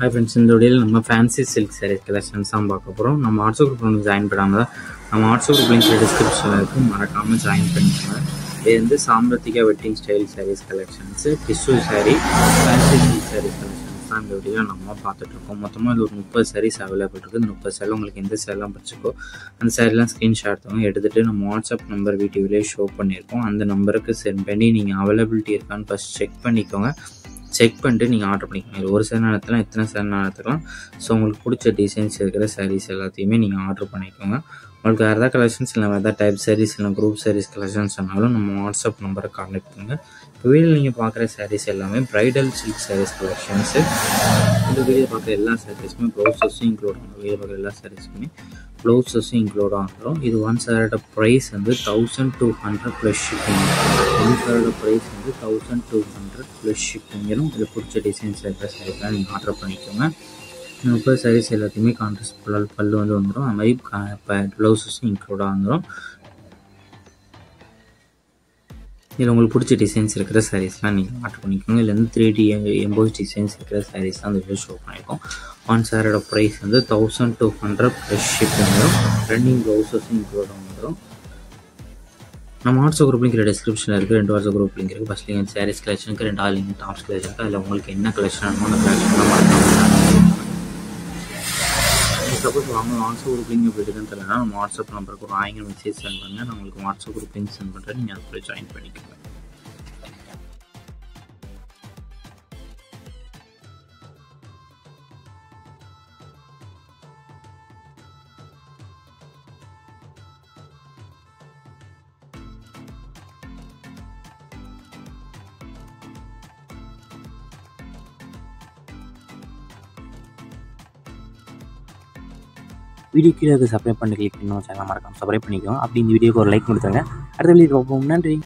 Hi friends, இந்த வீடியோவில் நம்ம ஃபேன்சி சில்க் சாரீஸ் கலெக்ஷன்ஸ் தான் பார்க்க போகிறோம். நம்ம வாட்ஸ்அப் குரூப் ஒன்று ஜாயின் பண்ணாமல் நம்ம வாட்ஸ்அப் குரூப் லிங்க் டிஸ்கிரிப்ஷனில் இருக்குது, மறக்காமல் ஜாயின் பண்ணிக்கோங்க. இது வந்து சாம்பத்திகா wedding style saris collections, tissue sari, fancy silk saris collections தான் இந்த வீடியோவில் நம்ம பார்த்துட்ருக்கோம். மொத்தமாக இது ஒரு 30 சாரீஸ் அவைலபிள் இருக்குது. இந்த 30 சாரீ உங்களுக்கு எந்த சாரீலாம் பிடிச்சிக்கோ அந்த சாரீலாம் ஸ்க்ரீன்ஷாட் எடுத்தவங்க எடுத்துகிட்டு நம்ம வாட்ஸ்அப் நம்பர் வீடியோவிலே ஷோ பண்ணியிருக்கோம். அந்த நம்பருக்கு சென்ட் பண்ணி நீங்கள் அவைலபிலிட்டி இருக்கான்னு ஃபஸ்ட் செக் பண்ணிக்கோங்க. செக் பண்ணிட்டு நீங்கள் ஆர்டர் பண்ணிக்கோங்க. ஒரு சில நேரத்தில் எத்தனை சில நேரத்துலாம் ஸோ உங்களுக்கு பிடிச்ச டிசைன்ஸ் இருக்கிற சாரீஸ் எல்லாத்தையுமே நீங்கள் ஆர்டர் பண்ணிக்கோங்க. உங்களுக்கு வேறு எதாவது கலெக்ஷன்ஸ் இல்லை வேறு எதாவது டைப் சாரீஸ் இல்லை குரூப் சாரீஸ் கலெக்ஷன்ஸ் ஆனாலும் நம்ம வாட்ஸ்அப் நம்பரை கான்டெக்ட் பண்ணுங்கள். இப்போ வீடியோவில் நீங்கள் பார்க்குற சாரீஸ் எல்லாமே ப்ரைடல் சில்க் சாரீஸ் கலெக்ஷன்ஸு. இந்த வீடியோ பார்க்குற எல்லா சாரீஸுமே ப்ளவுஸஸும் இன்க்ளூட் ஆகும். வீடியோ பார்க்குற எல்லா சாரீஸுமே ப்ளவுஸஸும் இன்க்ளூட் ஆகிறோம். இது ஒன் சாரோட ப்ரைஸ் வந்து 1200 ப்ளஸ் ஷிப்பிங். ஒன் சாரோட ப்ரைஸ் வந்து 1200 ப்ளஸ் ஷிப்பிங்கும். இதில் பிடிச்ச டிசைன்ஸ் இருக்கிற சாரீஸ்லாம் நீங்கள் ஆர்டர் பண்ணிக்கோங்க. 30 சாரீஸ் எல்லாத்தையுமே கான்ட்ராஸ்ட் பல்லு வந்து வந்துடும். அது மாதிரி ப்ளவுஸஸும் இன்க்ளூடாக வந்துடும். இதில் உங்களுக்கு பிடிச்ச டிசைன்ஸ் இருக்கிற சாரீஸ்லாம் நீங்கள் ஆர்டர் பண்ணிக்கோங்க. இதில் வந்து 3D எம்போஸ் டிசைன்ஸ் இருக்கிற சாரீஸ் தான் அந்த வீடியோ ஷோ பண்ணியிருக்கோம். ஒன் சாரோட ப்ரைஸ் வந்து 1200 ப்ளஸ் ஷிப்பிங் வரும். ரன்னிங் ப்ளவுஸஸும் இன்க்ளூடாக வந்துடும். நம்ம வாட்ஸ்அப் குரூப் லிங்க் டிஸ்கிரிப்ஷனில் இருக்குது. 2 வாட்ஸ்அப் குரூப் லிங்க் இருக்குது. ஃபஸ்ட் லிங்க் சாரீஸ் கலெக்ஷனுக்கு, 2 லிங்க் டாப்ஸ் கலெக்ஷனுக்கு. அதில் உங்களுக்கு என்ன கலெக்ஷன் வேணுமோ அந்த கலெக்ஷன் சப்போஸ் அவங்க வாட்ஸ்அப் குரூப் லிங்க் எப்படி இருக்குன்னு தெரியலனா நம்ம வாட்ஸ்அப் நம்பருக்கு ஒரு ஆயிரம் மெசேஜ் சென்ட் பண்ணுங்கள். நான் உங்களுக்கு வாட்ஸ்அப் குரூப் லிங்க் சென்ட் பண்ணுறேன். நீங்கள் அதுக்குள்ளே ஜாயின் பண்ணிக்கோங்க. வீடியோ கீழே சப்ஸ்கிரைப் பண்ணி கிளிக் பண்ணி சேனல் மறக்காம சப்ஸ்கிரைப் பண்ணிக்கோங்க. அப்படி இந்த வீடியோக்கு ஒரு லைக் கொடுத்துருங்க. அடுத்த வீடியோ பார்ப்போம். நன்றி.